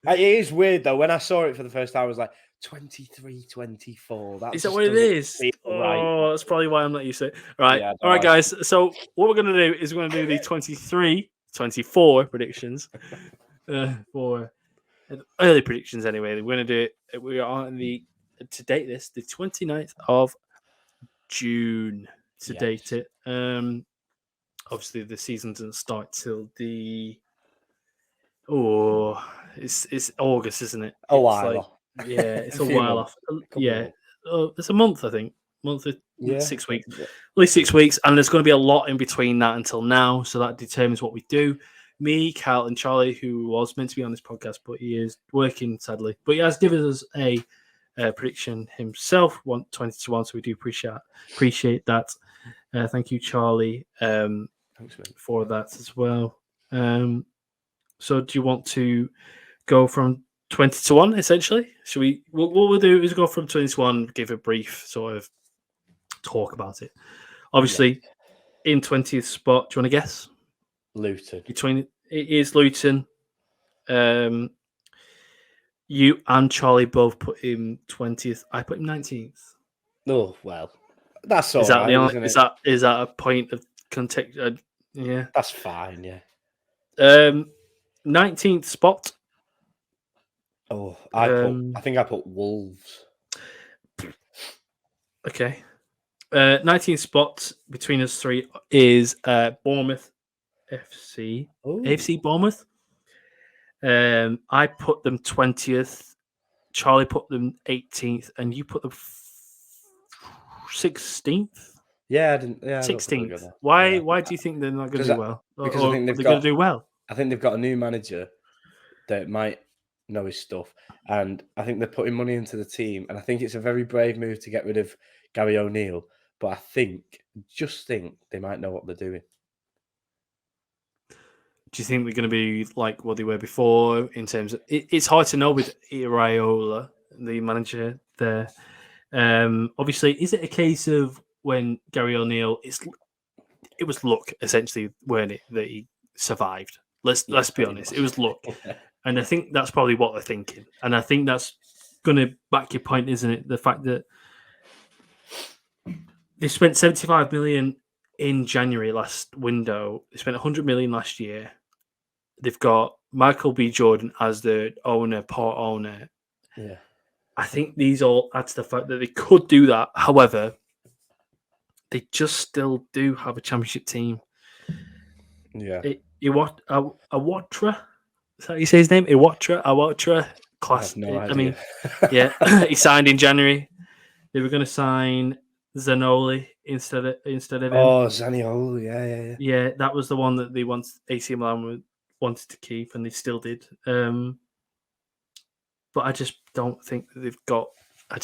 It is weird though. When I saw it for the first time, I was like 23-24. That Is that just what it doesn't is? feel right. Oh, that's probably why I'm not used to it. Right. Yeah, All right, guys. So what we're going to do is we're going to do the 23-24 predictions for early predictions anyway. We're going to do it. We are on to date this, the 29th of June to date it. Obviously, the season doesn't start till it's August, isn't it? A It's while like, off. yeah, it's a few while months. off. Yeah, it's a month, I think. Month of Yeah. 6 weeks, at least 6 weeks, and there's going to be a lot in between that until now. So that determines what we do. Me, Cal, and Charlie, who was meant to be on this podcast, but he is working sadly. But he has given us a prediction himself, 20-1. So we do appreciate that. Thank you, Charlie, for that as well. So do you want to go from 20-1 essentially? Should we? What we'll do is go from 20-1, give a brief sort of talk about it. Obviously, in 20th spot, do you want to guess? Luton. It is Luton. You and Charlie both put him 20th. I put him 19th. Oh well, that's all right, isn't it? Is that a point of context? Yeah, that's fine. Yeah. 19th spot. Oh, I think I put Wolves. Okay. 19th spot between us three is Bournemouth FC. Ooh. AFC Bournemouth. I put them 20th. Charlie put them 18th, and you put them 16th. Yeah, I didn't. Yeah, 16th. Why do you think they're not going to do well? Because I think they're going to do well. I think they've got a new manager that might know his stuff, and I think they're putting money into the team, and I think it's a very brave move to get rid of Gary O'Neill. But I just think they might know what they're doing. Do you think they're going to be like what they were before in terms of? It's hard to know with Iraola, the manager there. Obviously, is it a case of when Gary O'Neill? It was luck essentially, weren't it, that he survived? Let's be honest, it was luck, and I think that's probably what they're thinking, and I think that's going to back your point, isn't it? The fact that they spent 75 million in January last window, they spent 100 million last year. They've got Michael B. Jordan as the part owner. Yeah. I think these all add to the fact that they could do that. However, they just still do have a championship team. Yeah. Awatra? Is that how you say his name? Awatra? Class. I have no idea. I mean, yeah, he signed in January. They were going to sign Zanoli instead of him. Oh, Zaniolo, yeah. Yeah, that was the one that they AC Milan wanted to keep, and they still did. But I just don't think that they've got. I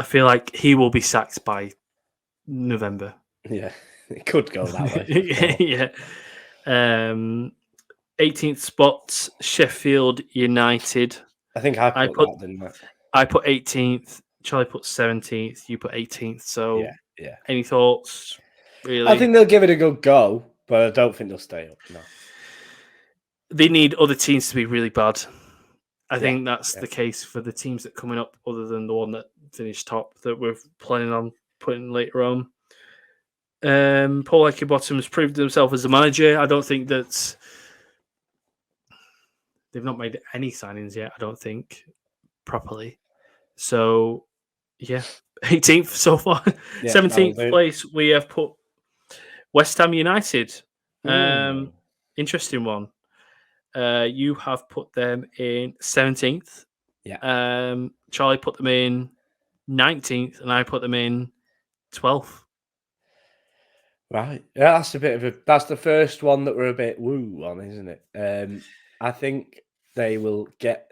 feel like he will be sacked by November. Yeah, it could go that way. Yeah. 18th spot, Sheffield United. I think I put that, didn't I? I put 18th. Charlie put 17th. You put 18th. So, yeah. Any thoughts? Really? I think they'll give it a good go, but I don't think they'll stay up. No. They need other teams to be really bad. I think that's the case for the teams that are coming up, other than the one that finished top that we're planning on putting later on. Paul Heckingbottom has proved himself as a manager. I don't think that they've not made any signings yet. I don't think properly. So, 18th so far. 17th place, we have put West Ham United. Interesting one. You have put them in 17th. Yeah. Charlie put them in 19th, and I put them in 12th. Right. Yeah, that's the first one that we're a bit woo on, isn't it? I think they will get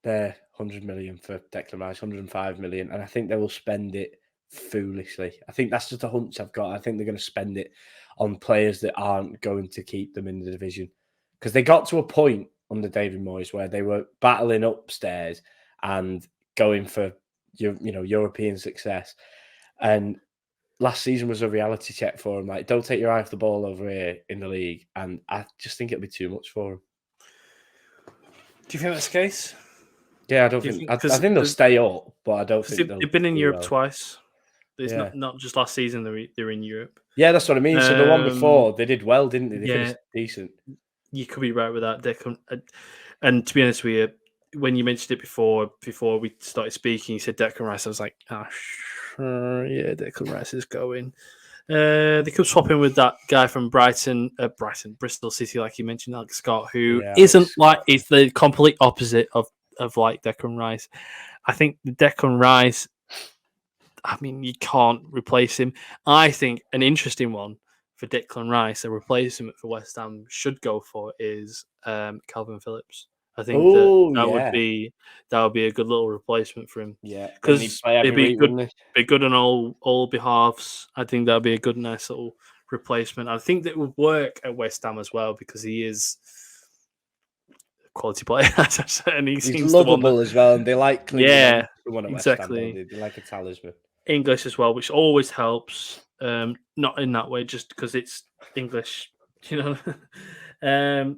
their 100 million for Declan Rice, 105 million, and I think they will spend it foolishly. I think that's just a hunch I've got. I think they're going to spend it on players that aren't going to keep them in the division. Because they got to a point under David Moyes where they were battling upstairs and going for European success. And last season was a reality check for them. Like, don't take your eye off the ball over here in the league. And I just think it'll be too much for them. you think that's the case? Yeah, I don't Do you think. think- I 'cause- think they'll 'cause- stay up, but I don't Because think they'll. they've been in do Europe well. twice. It's Yeah. not just last season they're in Europe. Yeah, that's what I mean. So the one Um, before, they did well, didn't they? They yeah. finished decent. You could be right with that, Declan. And to be honest with you, when you mentioned it before we started speaking, you said Declan Rice. I was like, sure, yeah, Declan Rice is going. They could swap in with that guy from Bristol City, like you mentioned, Alex Scott, who Yeah, isn't Alex like Scott. it's the complete opposite of like Declan Rice. I think the Declan Rice. I mean, you can't replace him. I think an interesting one for Declan Rice, a replacement for West Ham should go for is Calvin Phillips. I think Oh, that yeah. would be a good little replacement for him. Yeah, because he'd play every it'd be week, good, wouldn't be good on all behalves. I think that'd be a good, nice little replacement. I think that would work at West Ham as well because he is a quality player, and He's seems the one lovable as well, and they like clinging on Yeah, to someone at West Ham, exactly. don't they like a talisman. English as well, which always helps. Not in that way, just because it's English, you know.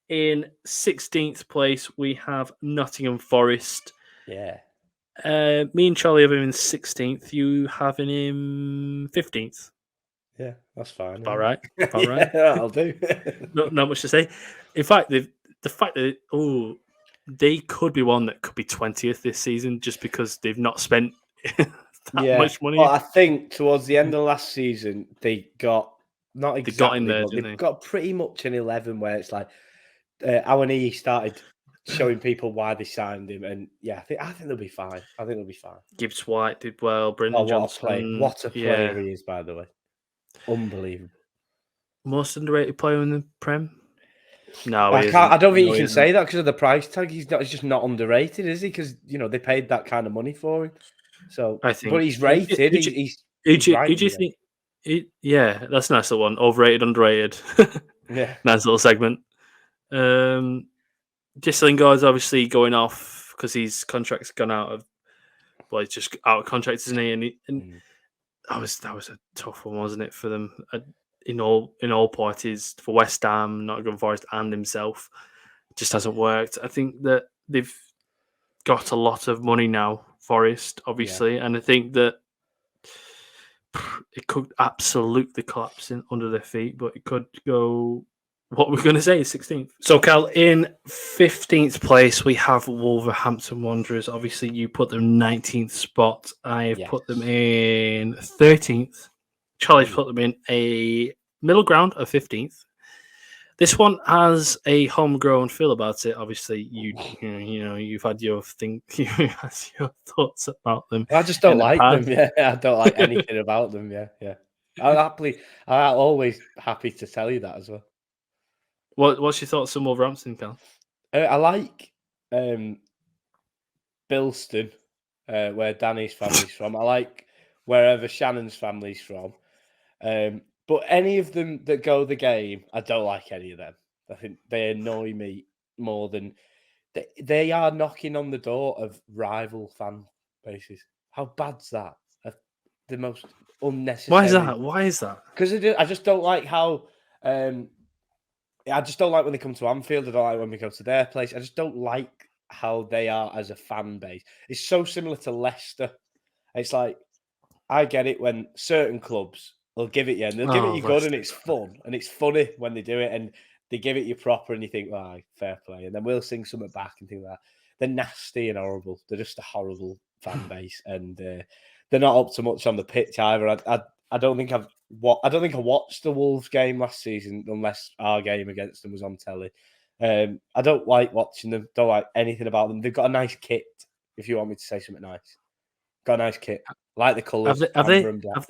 In 16th place, we have Nottingham Forest. Yeah. Me and Charlie have him in 16th. You have him in 15th. Yeah, that's fine. All right. All Yeah, right. that'll do. Not much to say. In fact, the fact that they could be one that could be 20th this season just because they've not spent that much money. Well, I think towards the end of last season, they got not exactly, They got in there, but didn't they've they? got pretty much an 11 where it's like Awani started showing people why they signed him, and yeah, I think they'll be fine. I think they'll be fine. Gibbs White did well. Brendan Oh, Johnson. what a player Yeah. he is, by the way. Unbelievable. Most underrated player in the Prem? No, I don't think No, you he can isn't. say that because of the price tag. He's just not underrated, is he? Because they paid that kind of money for him. So, I think, but he's rated. Who He's right. do you think? Yeah, that's a nice little one. Overrated, underrated. Yeah. Nice little segment. Jesse Lingard's obviously going off because his contract's gone out of. Well, he's just out of contract, isn't he? And that was a tough one, wasn't it, for them? In all parties, for West Ham, Nottingham Forest, and himself, it just hasn't worked. I think that they've got a lot of money now, Forest, obviously, and I think that it could absolutely collapse under their feet, but it could go. What we're going to say is 16th. So, Cal, in 15th place, we have Wolverhampton Wanderers. Obviously, you put them 19th spot. I have put them in 13th. Charlie's put them in a middle ground of 15th. This one has a homegrown feel about it. Obviously, you've had your thoughts about them. I just don't like them. Yeah, I don't like anything about them. Yeah. I'm always happy to tell you that as well. What's your thoughts on Wolverhampton, Cal? I like Bilston, where Danny's family's from. I like wherever Shannon's family's from. But any of them that go the game, I don't like any of them. I think they annoy me more than they are knocking on the door of rival fan bases. How bad's that? The most unnecessary. Why is that? Because I just don't like how. I just don't like when they come to Anfield. I don't like when we go to their place. I just don't like how they are as a fan base. It's so similar to Leicester. It's like, I get it when certain clubs will give it you, and they'll give it you good, and it's fun, and it's funny when they do it, and they give it you proper, and you think, "Wow, fair play," and then we'll sing something back and things like that. They're nasty and horrible. They're just a horrible fan base, and they're not up to much on the pitch either. I don't think I watched the Wolves game last season unless our game against them was on telly. I don't like watching them. Don't like anything about them. They've got a nice kit. If you want me to say something nice, got a nice kit. I like the colours. Amber and black.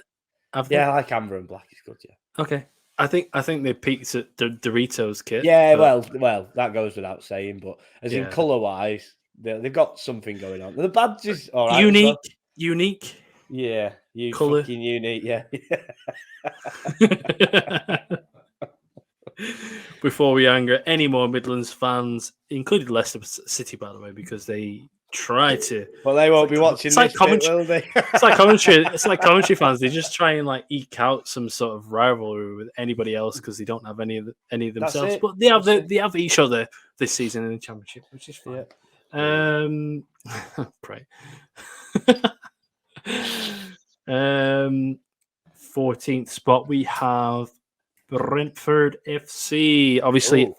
Yeah, I like amber and black. It's good. Yeah. Okay. I think they peaked at the Doritos kit. Yeah. Well, that goes without saying. But as in colour wise, they've got something going on. The badge is all right. Unique. Yeah, colour. Fucking unique. Yeah. Before we anger any more Midlands fans, including Leicester City, by the way, because they try to. Well, they won't be watching this bit, will they? It's like commentary. It's like commentary fans. They just try and eke out some sort of rivalry with anybody else because they don't have any of them themselves. But they have each other this season in the Championship, which is fine. Yeah. Pray. 14th spot, we have Brentford FC. Obviously, Oh,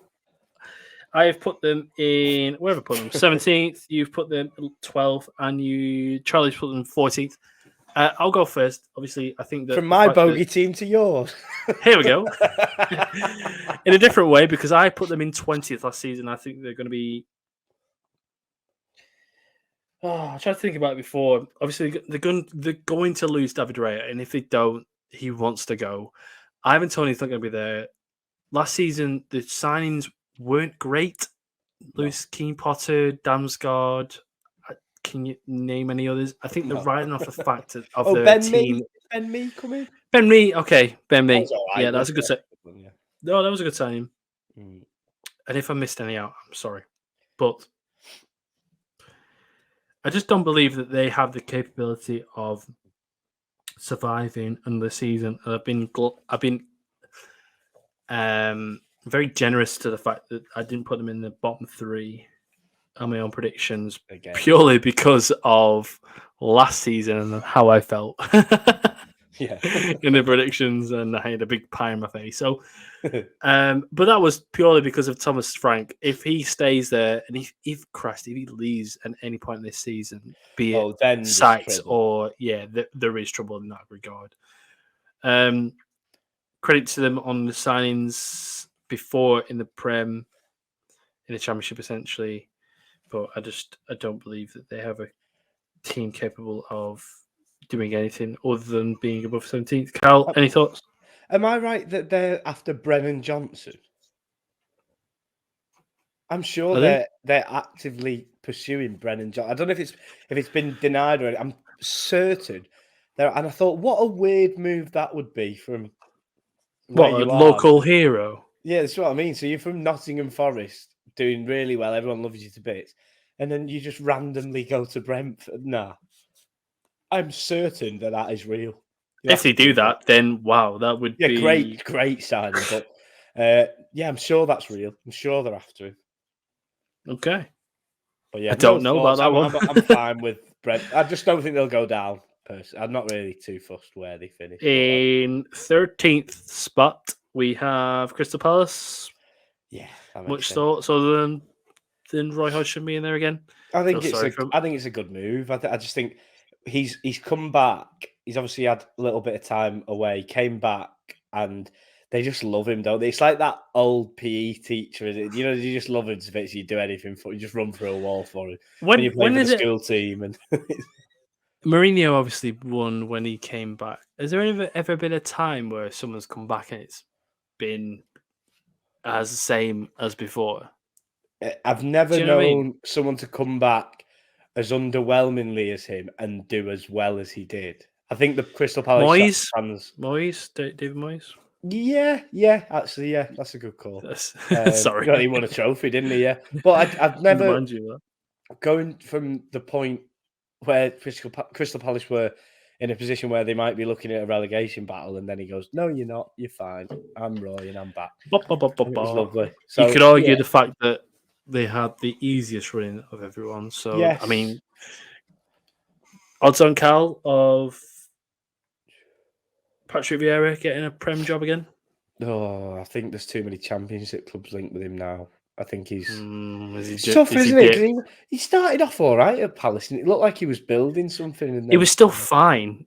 I have put them in, where have I put them? 17th, you've put them 12th, and Charlie's put them 14th. I'll go first. Obviously, I think that from my bogey team to yours. here we go. In a different way, because I put them in 20th last season. I think they're going to be. I tried to think about it before. Obviously, they're going to lose David Raya, and if they don't, he wants to go. Ivan Toney's not going to be there. Last season, the signings weren't great. Lewis Keane Potter, Damsgaard. Can you name any others? I think they're riding off the fact of the Ben team. Ben Mee coming. Ben Mee, okay, Ben Mee. Right, yeah, that's a good set. Yeah. No, that was a good signing. Mm. And if I missed any out, I'm sorry, but I just don't believe that they have the capability of surviving another season. And I've been very generous to the fact that I didn't put them in the bottom 3 on my own predictions Again. purely because of last season and how I felt Yeah. in the predictions, and I had a big pie in my face. So, but that was purely because of Thomas Frank. If he stays there, and if he leaves at any point this season, be it then Sykes or there is trouble in that regard. Credit to them on the signings before in the Prem, in the Championship, essentially. But I don't believe that they have a team capable of doing anything other than being above 17th. Cal, any thoughts? Am I right that they're after Brennan Johnson? I'm sure they're actively pursuing Brennan Johnson. I don't know if it's been denied or I'm certain. And I thought, what a weird move that would be from what a local hero. Yeah, that's what I mean. So you're from Nottingham Forest, doing really well. Everyone loves you to bits, and then you just randomly go to Brentford. Nah, I'm certain that is real. If they do that, then wow, that would be great signing. But yeah, I'm sure that's real. I'm sure they're after him. Okay, but yeah, I don't know about that one. I'm fine with Brent. I just don't think they'll go down. Personally, I'm not really too fussed where they finish. In 13th spot, we have Crystal Palace. Yeah, much thoughts other than Roy Hodgson being there again. I think it's a good move. I just think he's come back. He's obviously had a little bit of time away, came back, and they just love him, don't they? It's like that old PE teacher. You know, you just love him to bits. You do anything for, you just run through a wall for him. When you play for the school team, and Mourinho obviously won when he came back. Has there ever been a time where someone's come back and it's been as the same as before? I've never known someone to come back as underwhelmingly as him and do as well as he did. I think the Crystal Palace fans... David Moyes? Yeah, actually, yeah, that's a good call. Sorry. He won a trophy, didn't he? Yeah. But I've never... Going from the point where Crystal Palace were in a position where they might be looking at a relegation battle, and then he goes, "No, you're not. You're fine. I'm Roy, and I'm back." It was lovely. So, you could argue the fact that they had the easiest running of everyone. So, yes. I mean, odds on Cal of Patrick Vieira getting a Prem job again? Oh, I think there's too many Championship clubs linked with him now. I think he's tough, isn't it? He started off all right at Palace, and it looked like he was building something. And it was still fine.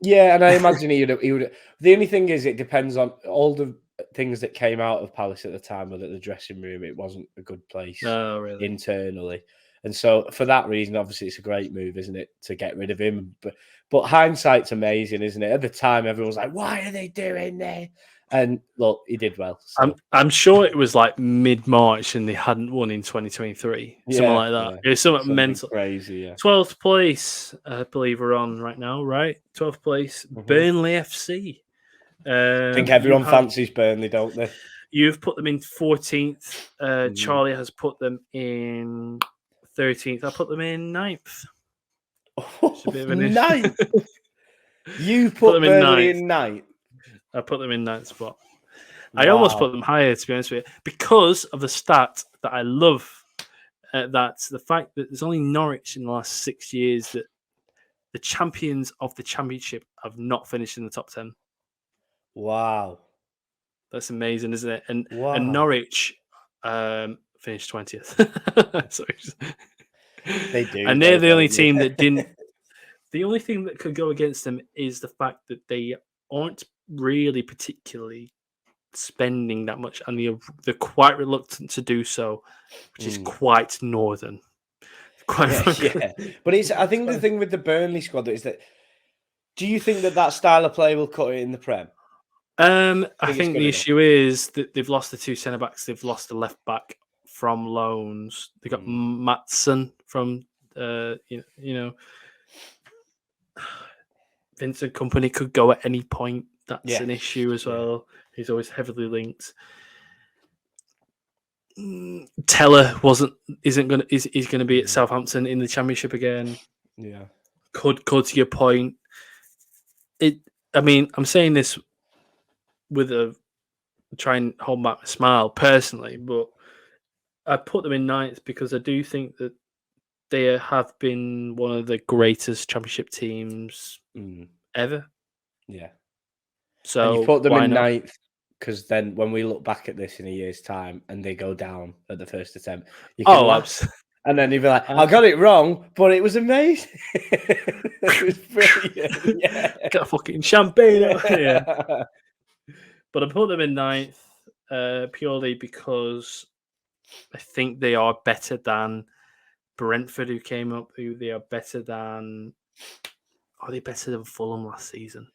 Yeah, and I imagine he would. The only thing is, it depends on all the things that came out of Palace at the time. That the dressing room, it wasn't a good place internally, and so for that reason, obviously, it's a great move, isn't it, to get rid of him? But hindsight's amazing, isn't it? At the time, everyone was like, "Why are they doing that?" And look, he did well. So. I'm sure it was like mid-March and they hadn't won in 2023. Something like that. Yeah. It was something mental. Crazy, yeah. 12th place, I believe we're on right now, right? 12th place, Burnley FC. I think everyone fancies Burnley, don't they? You've put them in 14th. Charlie has put them in 13th. I put them in 9th. Ninth? You put Burnley in 9th? I put them in 9th spot. I almost Wow. put them higher, to be honest with you, because of the stat that I love. That's the fact that there's only Norwich in the last 6 years that the champions of the championship have not finished in the top 10. Wow. That's amazing, isn't it? And Wow. Norwich finished 20th. So They do. and they're though, the only don't they? team that didn't. The only thing that could go against them is the fact that they aren't really particularly spending that much, and they're quite reluctant to do so, which is quite northern. Quite frankly. Yeah. But I think the thing with the Burnley squad is that, do you think that style of play will cut it in the Prem? I it's think good the enough? issue is that they've lost the 2 centre backs. They've lost the left back from loans. They got Matson from you know Vincent Company could go at any point. That's an issue as well. He's always heavily linked. Teller is going to be at Southampton in the Championship again. Yeah. Could to your point. I mean, I'm saying this with try and hold back my smile personally, but I put them in 9th because I do think that they have been one of the greatest Championship teams ever. Yeah. So and you put them why in not? 9th because then when we look back at this in a year's time and they go down at the first attempt, you can laugh. And then you'd be like, I got it wrong, but it was amazing. It was brilliant. Yeah. Got a fucking champagne out here. But I put them in 9th purely because I think they are better than Brentford, who came up. They are better than. Are they better than Fulham last season?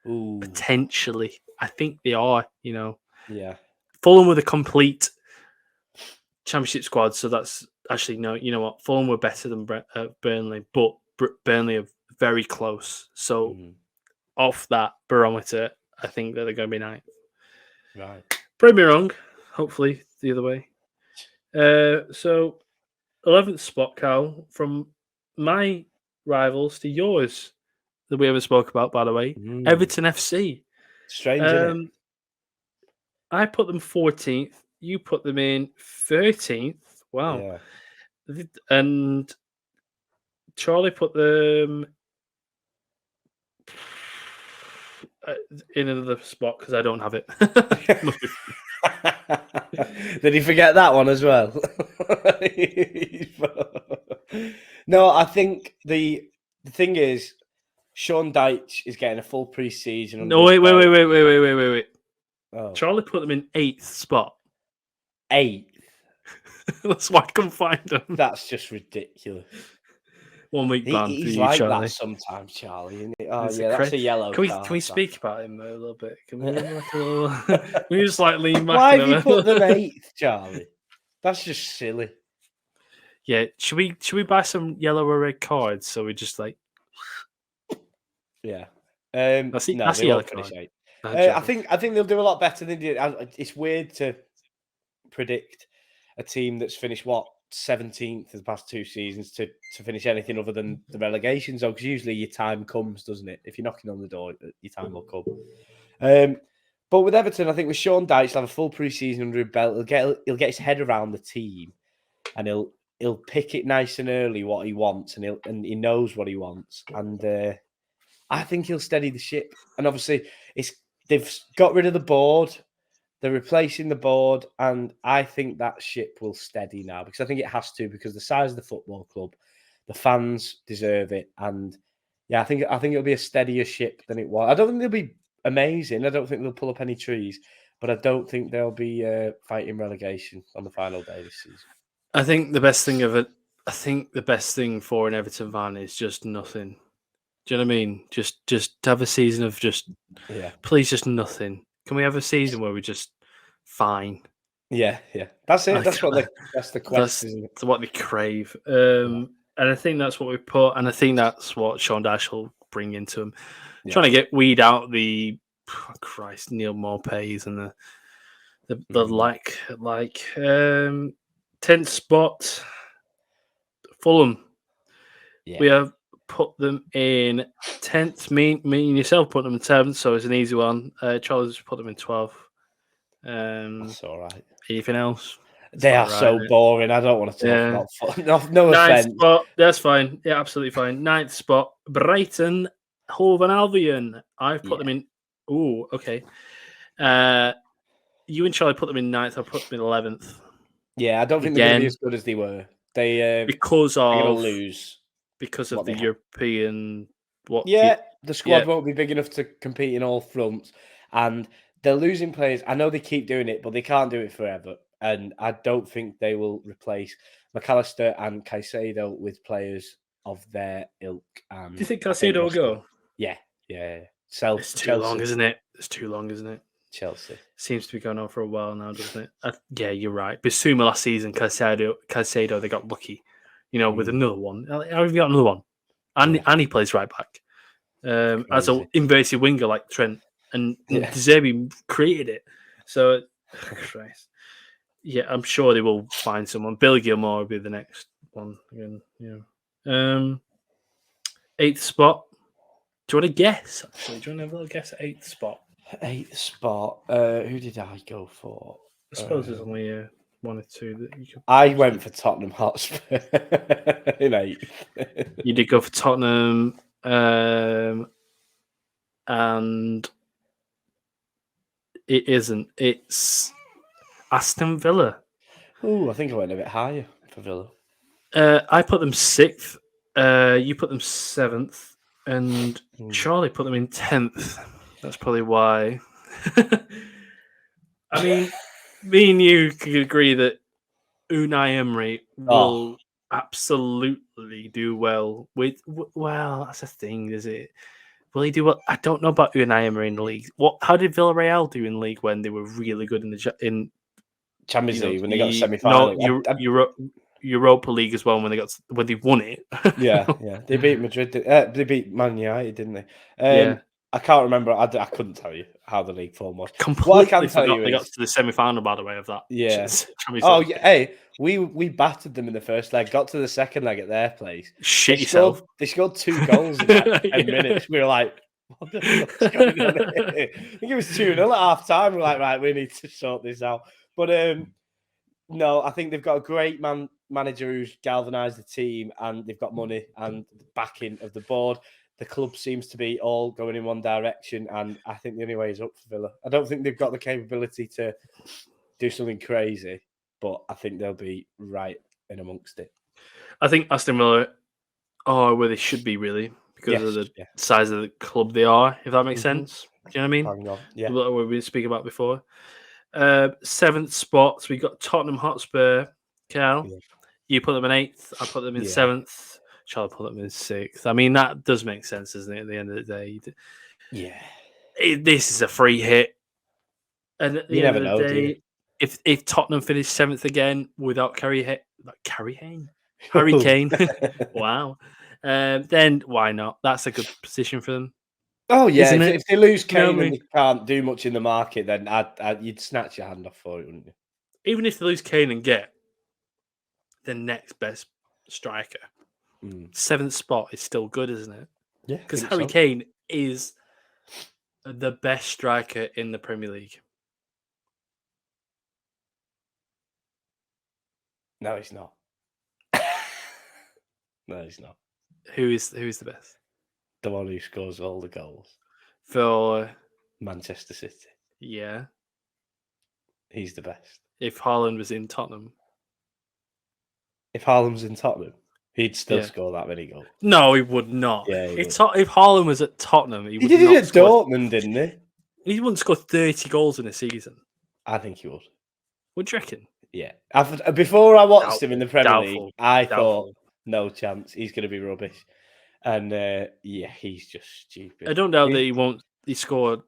Ooh. Potentially. I think they are, Yeah. Fulham with a complete Championship squad. So that's actually, no, you know what? Fulham were better than Burnley, but Burnley are very close. So off that barometer, I think that they're going to be 9th. Right. Prove me wrong. Hopefully the other way. So 11th spot, Cal, from my rivals to yours that we haven't spoke about, by the way. Everton FC. Strange, isn't it? I put them 14th. You put them in 13th. Wow. Yeah. And Charlie put them in another spot because I don't have it. Did he forget that one as well? No, I think the thing is, Sean Dyche is getting a full pre-season. No, wait. Oh. Charlie put them in 8th spot. 8th? That's why I couldn't find them. That's just ridiculous. 1 week ban for you, like Charlie. That sometimes, Charlie. Isn't it? Oh, that's a yellow card. Can we speak about him a little bit? Can we just like lean back? Why have you put them 8th, Charlie? That's just silly. Yeah, should we buy some yellow or red cards so we just like? Yeah, that's a yellow card. I think they'll do a lot better than they did. It's weird to predict a team that's finished 17th of the past 2 seasons to finish anything other than the relegation zone, because usually your time comes, doesn't it? If you're knocking on the door, your time will come. But with Everton, I think with Sean Dyche, he'll have a full pre-season under his belt. He'll get his head around the team, and he'll pick it nice and early what he wants, and he knows what he wants, and I think he'll steady the ship. And obviously, they've got rid of the board. They're replacing the board, and I think that ship will steady now, because I think it has to, because the size of the football club, the fans deserve it, and yeah, I think it'll be a steadier ship than it was. I don't think they'll be amazing. I don't think they'll pull up any trees, but I don't think they'll be fighting relegation on the final day this season. I think the best thing for an Everton fan is just nothing. Do you know what I mean? Just have a season of please, just nothing. Can we have a season where we're just fine? Yeah. That's it. That's the quest. That's what they crave. And I think that's what we put, and I think that's what Sean Dyche will bring into him. Yeah. Trying to weed out the Neil Maupay's and the 10th spot. Fulham. Yeah. We have put them in 10th. Me and yourself put them in 7th, so it's an easy one. Charles put them in 12th. That's all right. Anything else? They are all right, so innit? boring. I don't want to talk Yeah. about football. No Ninth offense. spot. That's fine. Yeah, absolutely fine. Ninth spot. Brighton, Hove and Albion. I've put them in. Ooh, okay. You and Charlie put them in ninth. I put them in 11th. Yeah, I don't think they're going to be Again, as good as they were. They're because going to of lose. the they have. European. Yeah, the squad won't be big enough to compete in all fronts, and they're losing players. I know they keep doing it, but they can't do it forever. And I don't think they will replace McAllister and Caicedo with players of their ilk. Do you think Caicedo will go? Yeah. It's too long, isn't it? It's too long, isn't it? Chelsea seems to be going on for a while now, doesn't it? Yeah, you're right. Bissouma last season, Caicedo, they got lucky, with another one. How have you got another one? And he plays right back as an inverted winger like Trent, and De Zerbi created it. So, Christ. Yeah, I'm sure they will find someone. Billy Gilmore will be the next one again. Yeah. 8th spot. Do you want to guess? Actually, do you want to have a little guess at 8th spot? 8th spot. Who did I go for? I suppose there's only one or two that you could. I went for Tottenham Hotspur in 8th. You did go for Tottenham, and it isn't. It's Aston Villa. Oh, I think I went a bit higher for Villa. I put them 6th. You put them 7th, and Charlie put them in 10th. That's probably why. I mean, me and you could agree that Unai Emery will absolutely do well with. Well, that's the thing, is it? Will he do well? I don't know about Unai Emery in the league. How did Villarreal do in the league when they were really good in Champions League when they got the semi-final? No, Europa League as well when they won it. yeah. They beat Madrid. They beat Man United, didn't they? I can't remember. I couldn't tell you how the league form was. Completely what I can tell you they got to the semi-final, by the way, of that. Yeah. Hey, we battered them in the first leg. Got to the second leg at their place. Shit yourself. They scored 2 goals in like 10 minutes. We were like, what the fuck's going on here? I think it was 2-0 at half time. We're like, right, we need to sort this out. But no, I think they've got a great manager who's galvanised the team, and they've got money and the backing of the board. The club seems to be all going in one direction, and I think the only way is up for Villa. I don't think they've got the capability to do something crazy, but I think they'll be right in amongst it. I think Aston Villa are where they should be, really, because of the size of the club they are, if that makes sense. Do you know what I mean? Yeah. What we've been speaking about before. 7th spot, so we got Tottenham Hotspur. Cal, you put them in 8th. I put them in 7th. Charlie put them in 6th. I mean, that does make sense, doesn't it? At the end of the day, this is a free hit. And at the end of the day, if Tottenham finish 7th again without Harry Kane, wow, then why not? That's a good position for them. Oh yeah, if they lose Kane and they can't do much in the market, then you'd snatch your hand off for it, wouldn't you? Even if they lose Kane and get the next best striker, 7th spot is still good, isn't it? Yeah, because Harry Kane is the best striker in the Premier League. No, he's not. No, he's not. Who is the best? The one who scores all the goals for Manchester City. Yeah, he's the best. If Haaland was in Tottenham, if Haaland's in Tottenham, he'd still score that many goals. No, he would not. Yeah, if Haaland was at Tottenham, he did it at Dortmund, didn't he? He wouldn't score 30 goals in a season. I think he would. What do you reckon? Yeah. Before I watched him in the Premier League, I thought, no chance. He's going to be rubbish. And he's just stupid. I don't doubt that he scored.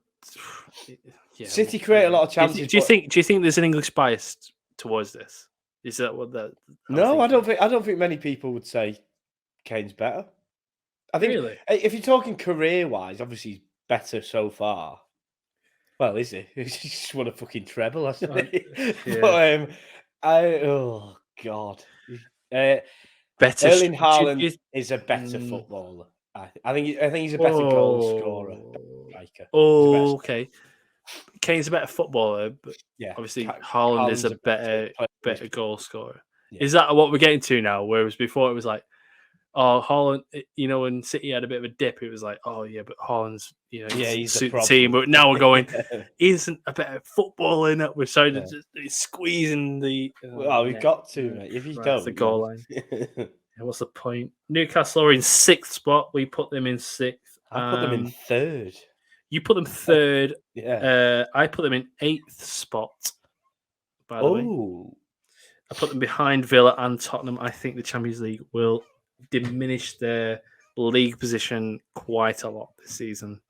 City create a lot of chances. Do you think there's an English bias towards this? Is that what that? No, I don't think many people would say Kane's better. I think if you're talking career-wise, obviously he's better so far. Well, is he? He's just won a fucking treble, hasn't he? Yeah. But oh god, better. Erling Haaland is a better footballer. I think he's a better goal scorer. Oh, okay. Kane's a better footballer, but Yeah, obviously Ka- Haaland is Haaland's a better player. goal scorer. Yeah. Is that what we're getting to now? Whereas before it was like, oh, Haaland, when City had a bit of a dip, it was like, oh yeah, but Haaland's he's the suit the problem. team. But now we're going, he isn't a better footballer enough. We're starting to just squeezing the. Well, we've got to, mate. If you don't, the goal line. What's the point? Newcastle are in 6th spot. We put them in 6th. I put them in 3rd. You put them 3rd. Yeah. I put them in 8th spot. By the way, I put them behind Villa and Tottenham. I think the Champions League will diminish their league position quite a lot this season.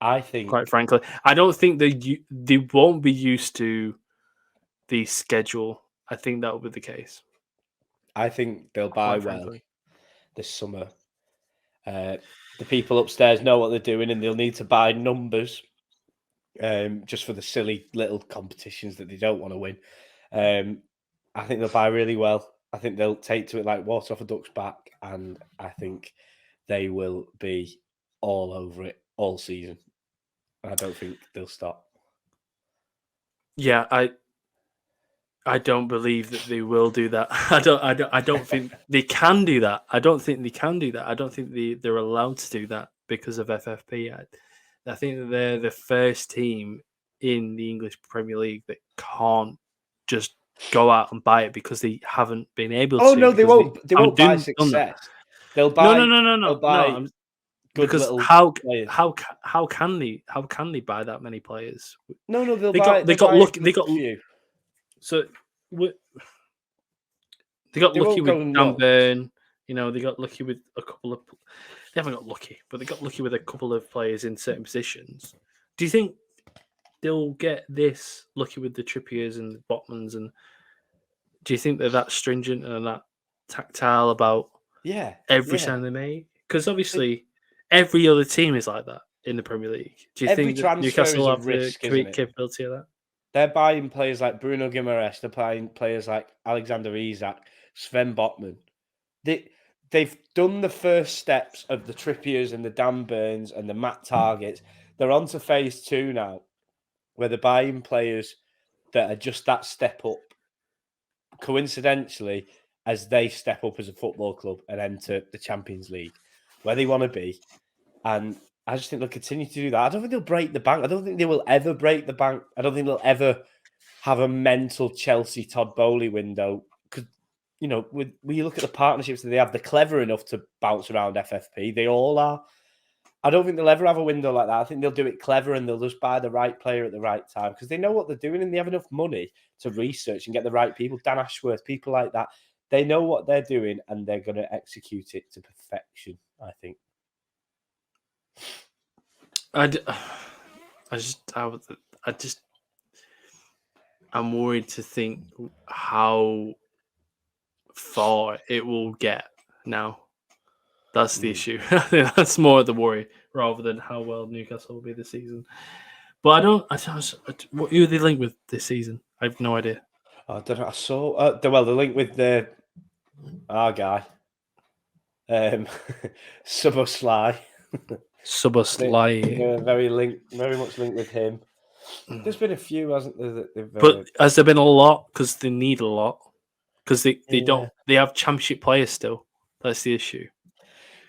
I think, quite frankly, I don't think they won't be used to the schedule. I think that will be the case. I think they'll buy well this summer. The people upstairs know what they're doing, and they'll need to buy numbers just for the silly little competitions that they don't want to win. I think they'll buy really well. I think they'll take to it like water off a duck's back, and I think they will be all over it all season. I don't think they'll stop. Yeah, I don't believe that they will do that. I don't think they can do that. I don't think they can do that. I don't think they're allowed to do that because of FFP. I think that they're the first team in the English Premier League that can't just go out and buy it because they haven't been able to. Oh no, they won't. They won't buy success. They'll buy. No. They'll buy because how can they buy that many players? No, they got lucky. So they got lucky with Dan Burn. They got lucky with a couple of. They haven't got lucky, but they got lucky with a couple of players in certain positions. Do you think they'll get this lucky with the Trippiers and the Botmans? And do you think they're that stringent and that tactile about every sign they make? Because obviously, every other team is like that in the Premier League. Do you think that Newcastle have the capability of that? They're buying players like Bruno Guimaraes. They're buying players like Alexander Isak, Sven Botman. They've done the first steps of the Trippiers and the Dan Burns and the Matt Targets. They're on to phase 2 now, where they're buying players that are just that step up, coincidentally, as they step up as a football club and enter the Champions League, where they want to be. And I just think they'll continue to do that. I don't think they'll break the bank. I don't think they will ever break the bank. I don't think they'll ever have a mental Chelsea Todd Bowley window. Because, when you look at the partnerships that they have, they're clever enough to bounce around FFP. They all are. I don't think they'll ever have a window like that. I think they'll do it clever and they'll just buy the right player at the right time because they know what they're doing and they have enough money to research and get the right people. Dan Ashworth, people like that. They know what they're doing and they're going to execute it to perfection, I think. I'm worried to think how far it will get now. That's the issue. I think that's more the worry rather than how well Newcastle will be this season. But who are they linked with this season? I have no idea. I don't know. I saw they're linked with our guy, Szoboszlai. Szoboszlai. Very much linked with him. There's been a few, hasn't there? But has there been a lot? Because they need a lot. Because they don't. They have championship players still. That's the issue.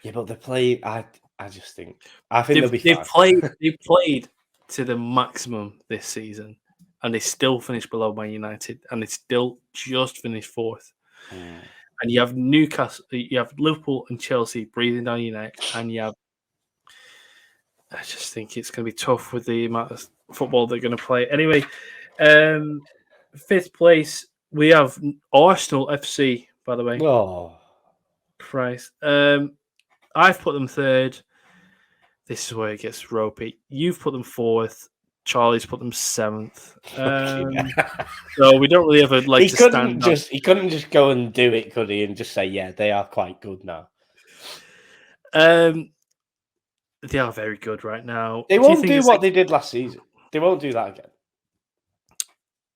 Yeah, but they're playing. I just think. I think they'll be fine. They've played to the maximum this season, and they still finished below Man United, and they still just finished 4th. And you have Newcastle, you have Liverpool and Chelsea breathing down your neck, and you have. I just think it's going to be tough with the amount of football they're going to play. Anyway, 5th place we have Arsenal FC. By the way, Christ. I've put them 3rd. This is where it gets ropey. You've put them 4th. Charlie's put them 7th. So we don't really have a He couldn't just go and do it, could he? And just say, yeah, they are quite good now. They are very good right now. They won't do what they did last season. They won't do that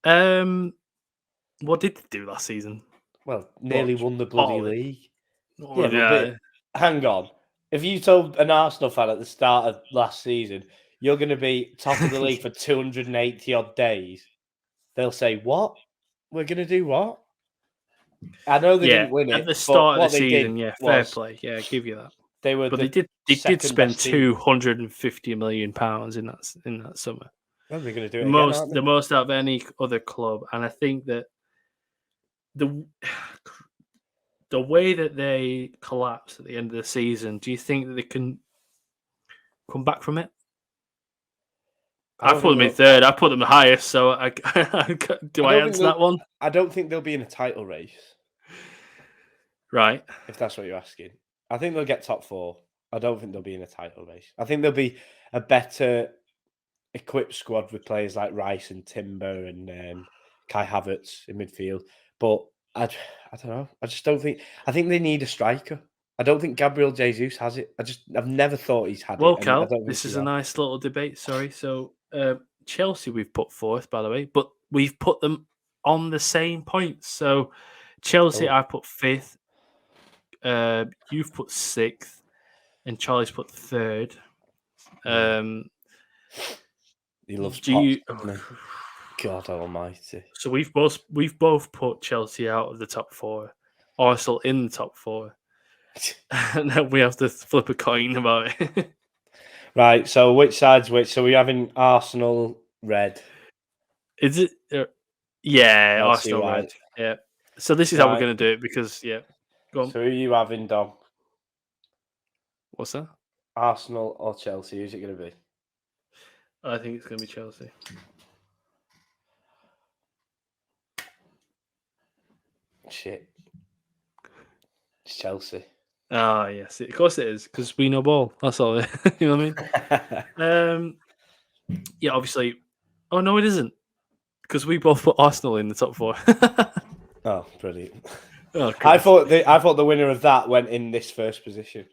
again. What did they do last season? Well, nearly won the bloody league. Hang on. If you told an Arsenal fan at the start of last season, you're going to be top of the league for 280 odd days, they'll say, "What? We're going to do what?" I know they didn't win it at the but start of what the they season. did Yeah, fair was play. Yeah, give you that. they were But the they did second spend best team. £250 million in that summer. Well, they're going to do it The again, most aren't they? the most out of any other club, and I think that the way that they collapse at the end of the season, do you think that they can come back from it? I put them in third. I put them the highest. So do I answer that one? I don't think they'll be in a title race, right? If that's what you're asking. I think they'll get top 4. I don't think they'll be in a title race. I think there'll be a better equipped squad with players like Rice and Timber and Kai Havertz in midfield. But I don't know. I just don't think. I think they need a striker. I don't think Gabriel Jesus has it. I've never thought he's had it. Well, Cal, this is a nice little debate. Sorry. So Chelsea we've put 4th, by the way, but we've put them on the same points. So Chelsea, I put 5th. You've put 6th, and Charlie's put 3rd. He loves Pots, doesn't he? God almighty. So we've both put Chelsea out of the top 4, Arsenal in the top 4. And then we have to flip a coin about it. Right, so which side's which? So we're having Arsenal red. Is it? Yeah, Arsenal red. Yeah. So this is how we're going to do it because, go on. So who are you having, Dom? What's that? Arsenal or Chelsea? Who's it going to be? I think it's going to be Chelsea. Shit. It's Chelsea. Ah, yes. Of course it is, because we know ball. That's all. You know what I mean? Yeah, obviously. Oh, no, it isn't. Because we both put Arsenal in the top 4. Oh, brilliant. Oh, I thought the winner of that went in this first position.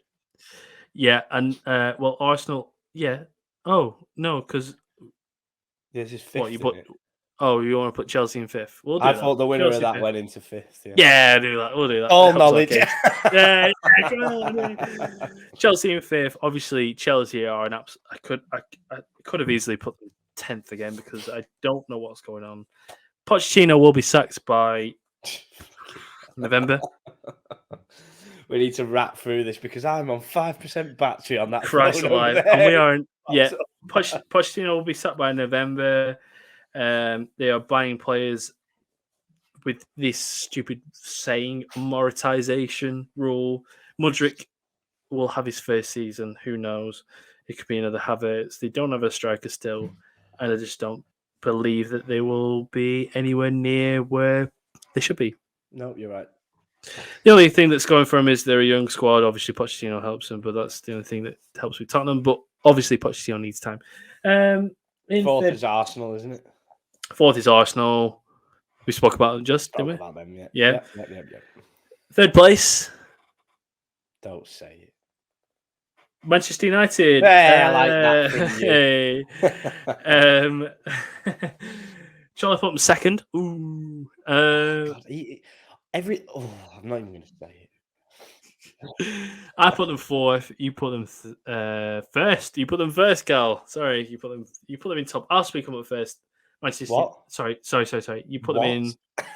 Yeah, and well, Arsenal, yeah. Oh, no, because this is 5th. What you put? Oh, you want to put Chelsea in 5th? We'll do I thought the winner Chelsea of that 5th. went into 5th. Yeah, do that. We'll do that. All knowledge. Yeah, come on. Chelsea in 5th. Obviously, Chelsea are an absolute. I could have easily put them 10th again because I don't know what's going on. Pochettino will be sacked by November. We need to wrap through this because I'm on 5% battery on that. Christ alive. And we aren't. Yeah, Pochettino will be sacked by November. They are buying players with this stupid saying amortization rule. Mudryk will have his first season. Who knows? It could be another Havertz. They don't have a striker still, and I just don't believe that they will be anywhere near where they should be. No, you're right. The only thing that's going for them is they're a young squad. Obviously, Pochettino helps them, but that's the only thing that helps with Tottenham. But obviously, Pochettino needs time. 4th is Arsenal, isn't it? 4th is Arsenal. We spoke about them didn't we? About them, yeah. 3rd place. Don't say it. Manchester United. I like that from you. Shall I put them 2nd? Ooh. God, I'm not even going to say it. I put them 4th. You put them 1st. You put them 1st, Gal. Sorry, you put them in top. I'll speak up first. Manchester. What? Sorry. You put them in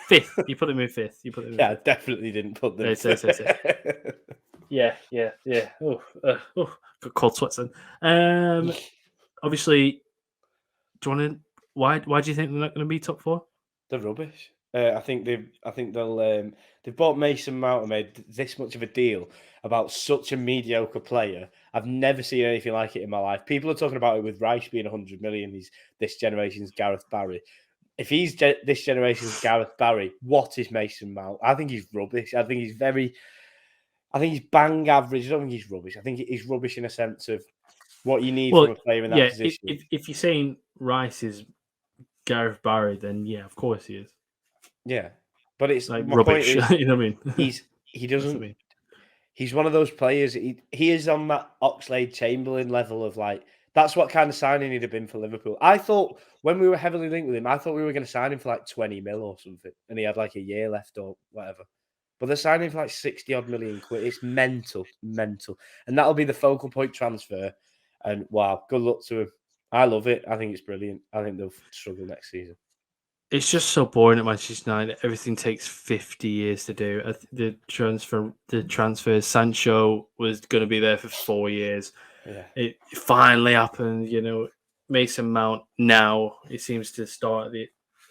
5th. You put them in 5th. You put them in I definitely didn't put them. Yeah. Got cold sweats then. Obviously, do you want to? Why do you think they're not going to be top 4? They're rubbish. I think they'll. They've bought Mason Mount and made this much of a deal about such a mediocre player. I've never seen anything like it in my life. People are talking about it with Rice being 100 million. He's this generation's Gareth Barry. If he's this generation's Gareth Barry, what is Mason Mount? I think he's rubbish. I think he's bang average. I don't think he's rubbish. I think he's rubbish in a sense of what you need from a player in that position. If you're saying Rice is Gareth Barry, then yeah, of course he is. Yeah, but it's like rubbish. Is, you know what I mean? He doesn't. He's one of those players. He is on that Oxlade-Chamberlain level of like. That's what kind of signing he'd have been for Liverpool. I thought when we were heavily linked with him, I thought we were going to sign him for like 20 mil or something, and he had like a year left or whatever. But they're signing for like 60 odd million quid. It's mental, and that'll be the focal point transfer. And wow, good luck to him. I love it. I think it's brilliant. I think they'll struggle next season. It's just so boring at Manchester United. Everything takes 50 years to do. The transfer, Sancho was going to be there for 4 years. Yeah. It finally happened. Mason Mount now. It seems to start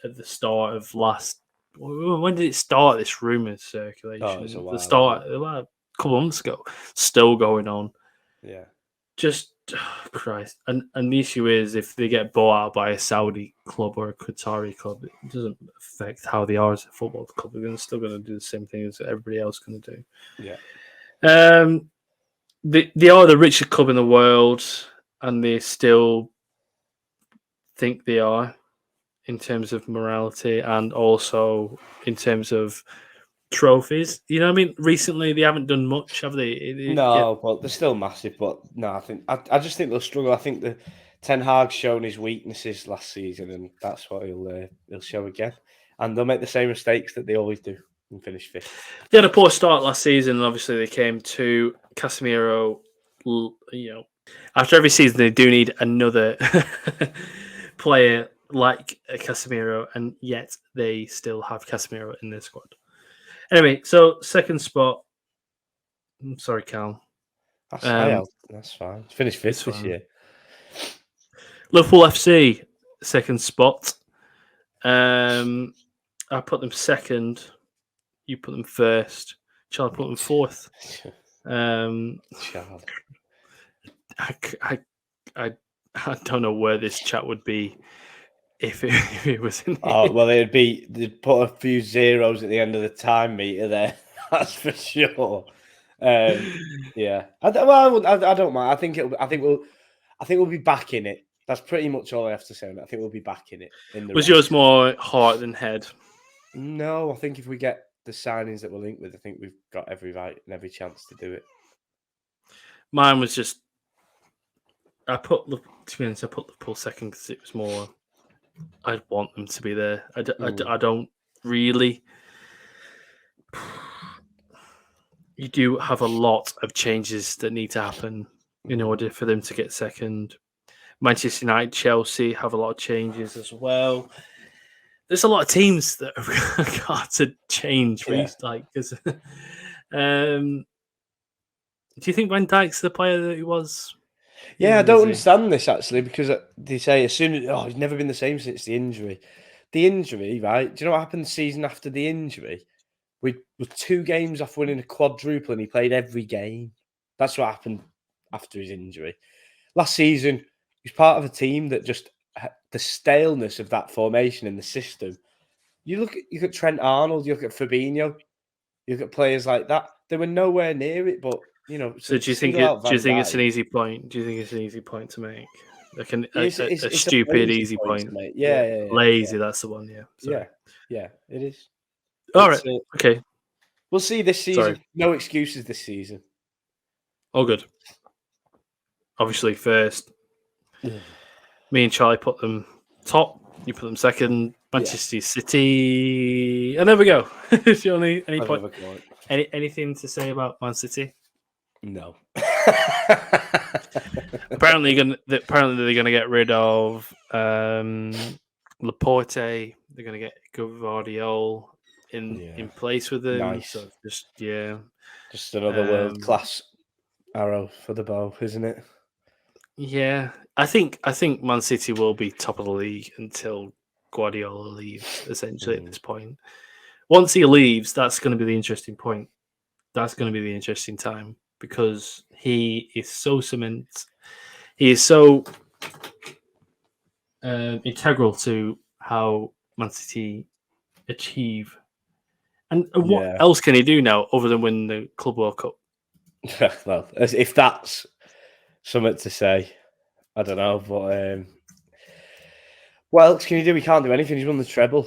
at the start of last. When did it start? This rumor circulation. it's a while, The start about a couple of months ago. Still going on. Yeah. Just Christ. And the issue is if they get bought out by a Saudi club or a Qatari club, it doesn't affect how they are as a football club. They're still going to do the same thing as everybody else going to do. Yeah. They are the richest club in the world, and they still think they are in terms of morality and also in terms of trophies. You know what I mean? Recently, they haven't done much, have they? No, but they're still massive. But no, I just think they'll struggle. I think the Ten Hag's shown his weaknesses last season, and that's what he'll show again. And they'll make the same mistakes that they always do and finish fifth. They had a poor start last season, and obviously they came to Casemiro. After every season, they do need another player like Casemiro, and yet they still have Casemiro in their squad. Anyway, so second spot. I'm sorry, Cal. That's fine. Finished fifth this year. Liverpool FC, second spot. I put them second. You put them first. Charlie put them fourth. I don't know where this chat would be if it was in. Well, they'd put a few zeros at the end of the time meter there. That's for sure. Yeah. I don't mind. I think we'll be back in it. That's pretty much all I have to say. I think we'll be back in it. Was yours more heart than head? No, I think if we get the signings that we're linked with, I think we've got every right and every chance to do it. Mine was just to be honest, I put Liverpool second because it was more. I'd want them to be there. I don't really. You do have a lot of changes that need to happen in order for them to get second. Manchester United, Chelsea have a lot of changes as well. There's a lot of teams that have got to change. Yeah. Do you think Van Dijk's the player that he was? Yeah, I don't understand this actually because they say as soon as he's never been the same since the injury. The injury, right? Do you know what happened the season after the injury? We were 2 games off winning a quadruple and he played every game. That's what happened after his injury. Last season, he was part of a team that just the staleness of that formation and the system. You look at Trent Arnold, you look at Fabinho, you look at players like that. They were nowhere near it, but So do you think it's an easy point? Do you think it's an easy point to make? Like a stupid easy point. Yeah. Lazy, that's the one. Yeah. Sorry. Yeah, it is. All right. Okay. We'll see this season. Sorry. No excuses this season. All good. Obviously, first. Me and Charlie put them top. You put them second. Manchester City. And there we go. Is there any point? Anything to say about Man City? No. Apparently they're going to get rid of Laporte. They're going to get Gvardiol in place with them. Nice. So just another world class arrow for the bow, isn't it? Yeah, I think Man City will be top of the league until Guardiola leaves. Essentially, at this point, once he leaves, that's going to be the interesting point. That's going to be the interesting time because he is so He is so integral to how Man City achieve. And what else can he do now other than win the Club World Cup? Well, if that's something to say, I don't know. But what else can he do? He can't do anything. He's won the treble.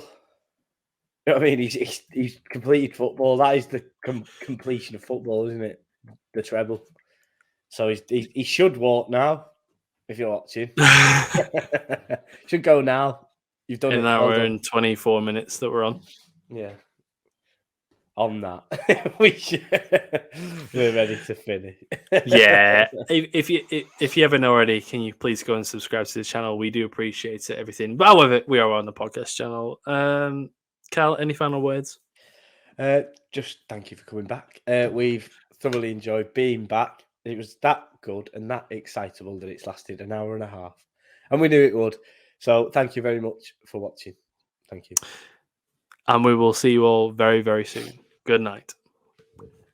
You know what I mean? He's completed football. That is the completion of football, isn't it? The treble. So he should walk now. If you're watching, should go now. You've done an it. hour and 24 minutes that we're on. Yeah. on that, we're ready to finish. Yeah, if you haven't already, can you please go and subscribe to the channel? We do appreciate it, everything. But however, we are on the podcast channel. Cal, any final words? Just thank you for coming back. We've thoroughly enjoyed being back. It was that good and that excitable that it's lasted an hour and a half, and we knew it would. So thank you very much for watching. Thank you. And we will see you all very, very soon. Good night.